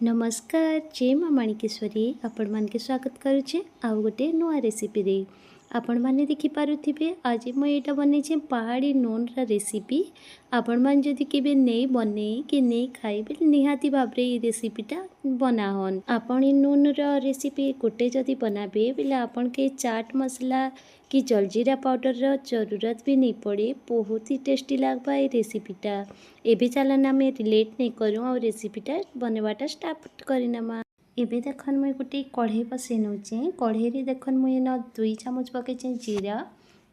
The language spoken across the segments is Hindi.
नमस्कार जय माँ माणिकेश्वरी आपण मानके स्वागत करुचे आउ गोटे नुआ रेसिपी रे आपण माने देखि पारुथिबे आज मैं एटा बनेछे पहाड़ी नून रा रेसिपी आपण मान जदि केबे नै बने कि नै खाइबे निहाती भाबरे ए रेसिपीटा बनाहन आपण नून रा रेसिपी गोटे जदि बनाबे बेले आपण के चाट मसला कि जलजीरा पाउडर रा जरूरत भी नहीं पड़े बहुत ही टेस्टी लागबा ए रेसिपीटा एबे चलन आम लेट नहीं करूँ और रेसिपीटा बनवाटा स्टार्ट करनेमा एबे देखन मुई गोटे कढ़ई बसई नौचे कढ़ई देखन मुई न 2 चामच पकईचे जीरा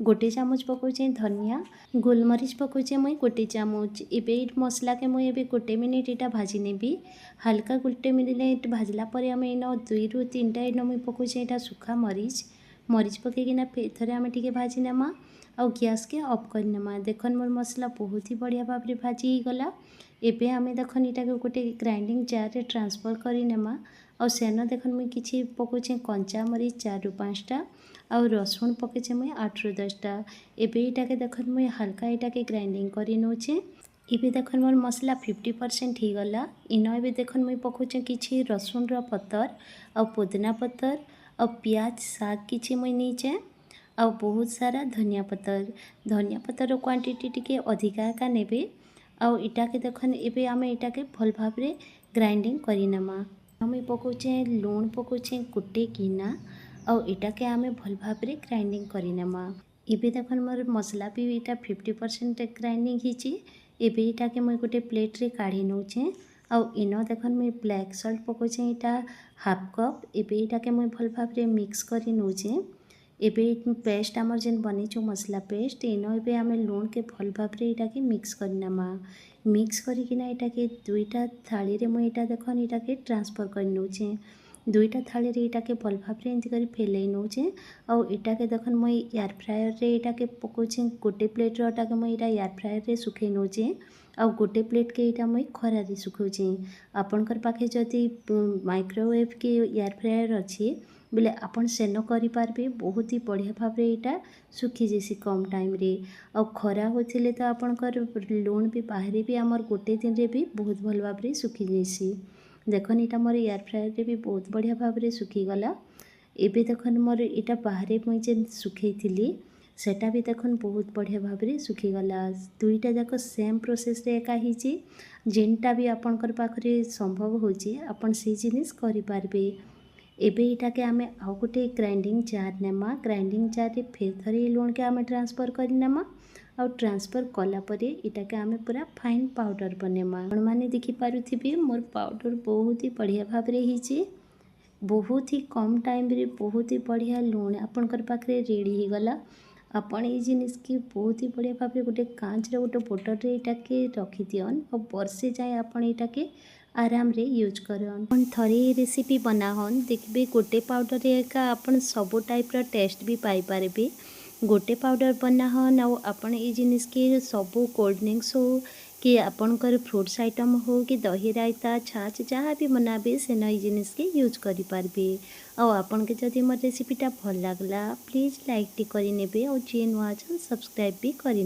गोटे चामच पकाउचे धनिया गोलमरीच पकाउचे मुई गोटे चामच एबे मसला के मुई एबे गोटे मिनिट इटा भाजी नेबी हल्का गोटे मिनिट भाजला परे आम इन 2 ରୁ 3टा इन मुई पकाउचे इटा सुखा मरीच पकईकिना थरे आम टिके भाजी नेमा आ गैस के ऑफ करनेमा देखन मोर मसला बहुत ही बढ़िया भाव में भाजी गला एबे आम देखन इटा गोटे ग्राइंडिंग जार रे ट्रांसफर करनेमा आ सेन देखन मुई किछि पकाउचे कंचा मरीच 4 ରୁ 5टा आ रसुण पकईचे मुई 8 ରୁ 10टा एबे इटाके देखन मुई हल्का इटाके ग्राइंडिंग करि नौचे एबे देखन मोर मसला 50% ही गला इन एबे देखन मुई पकाउचे किछि रसुण रो पत्तर आ पुदीना पत्तर आ प्याज साग किछि मुई नीचे आ बहुत सारा धनिया पत्तर क्वांटिटी टिके अधिका का नेबे आ इटाके देखन एबे आम इटाके भल भाव रे ग्राइंडिंग करिनेमा आम पकाउचे लूण पकाउचे गोटे गिना आ इटाके आम भल भाव रे ग्राइंडिंग करिनेमा एबे देखन मोर मसला भी इटा 50% ग्राइंडिंग हिची एबे इटाके मुई गोटे प्लेट रे काढ़ी नौचे आ इन देखन मुई ब्लैक सॉल्ट पकाउचे इटा हाफ कप एबे इटाके मुई भल भाव रे मिक्स करि नौचे एबे पेस्ट आमर जेन बनीचो मसला पेस्ट इन एबे आम लूण के भल भाव रे इटाके मिक्स करनेमा मिक्स करिकिना इटाके 2टा थाली रे मुई इटा देखन इटाके ट्रांसफर कर नौचे 2टा थाली रे इटाके भल भाव रे एंती करी फैलाई नौचे आ इटाके देखन मुई एयर फ्रायर रे इटाके पकाउचे गोटे प्लेट रोटाके मुई इटा एयर फ्रायर रे सुखै नौचे आ गोटे प्लेट के इटा मुई खरा रे सुखौचे आपनकर पाखे जदि माइक्रोवेव के एयर फ्रायर अछि बोले आपन सेनो करि पारबे बहुत ही बढ़िया भाव रे इटा सुखी जेसी कम टाइम रे आ खरा होथिले तो आपनकर लूण भी बाहरी भी आमर गोटे दिन रे भी बहुत भल भाव रे सुखी जेसी देखन इटा मोर एयर फ्रायर रे भी बहुत बढ़िया भाव रे सुखी गला एबे देखन मोर इटा बाहरे मुई जे सुखै थिली सेटा भी देखन बहुत बढ़िया भाव रे सुखी गला 2टा जाक सेम प्रोसेस रे एका हिची जेनटा भी आपनकर पाखरे संभव होची आपन से जिनिस करि पारबे एबे इटाके आमे आउ गोटे ग्राइंडिंग जार नेमा ग्राइंडिंग जार रे फेर थरे लूण के आमे ट्रांसफर करनेमा आ ट्रांसफर कला परे इटाके आमे पूरा फाइन पाउडर बनेमा आपण माने देखि पारुथिबे मोर पाउडर बहुत ही बढ़िया भाव रे हिची बहुत ही कम टाइम रे बहुत ही बढ़िया लूण आपनकर पाखरे रेडी ही गला आपण ए जिनिस की बहुत ही बढ़िया भाव रे गोटे कांच रे गोटे बोतल रे इटाके रखि दियन और वर्षे जाए आपण इटाके आराम रे यूज करन अपन थरे रेसिपी बनाहन देखबे गोटे पाउडर रे एका अपन सब टाइप रा टेस्ट भी पाई पारबे गोटे पाउडर बनाहन आ अपन ए जिनिस के सब कोल्ड ड्रिंक्स हो कि आपनकर फ्रूट्स आइटम हो कि दही रायता छाछ जहाँ भी बनाबे से नई जिनिस के यूज करि पारबे आ आपन के जदि मोर रेसिपीटा भल लागला प्लीज लाइक टी करि नेबे और जे नुआ सब्सक्राइब भी करि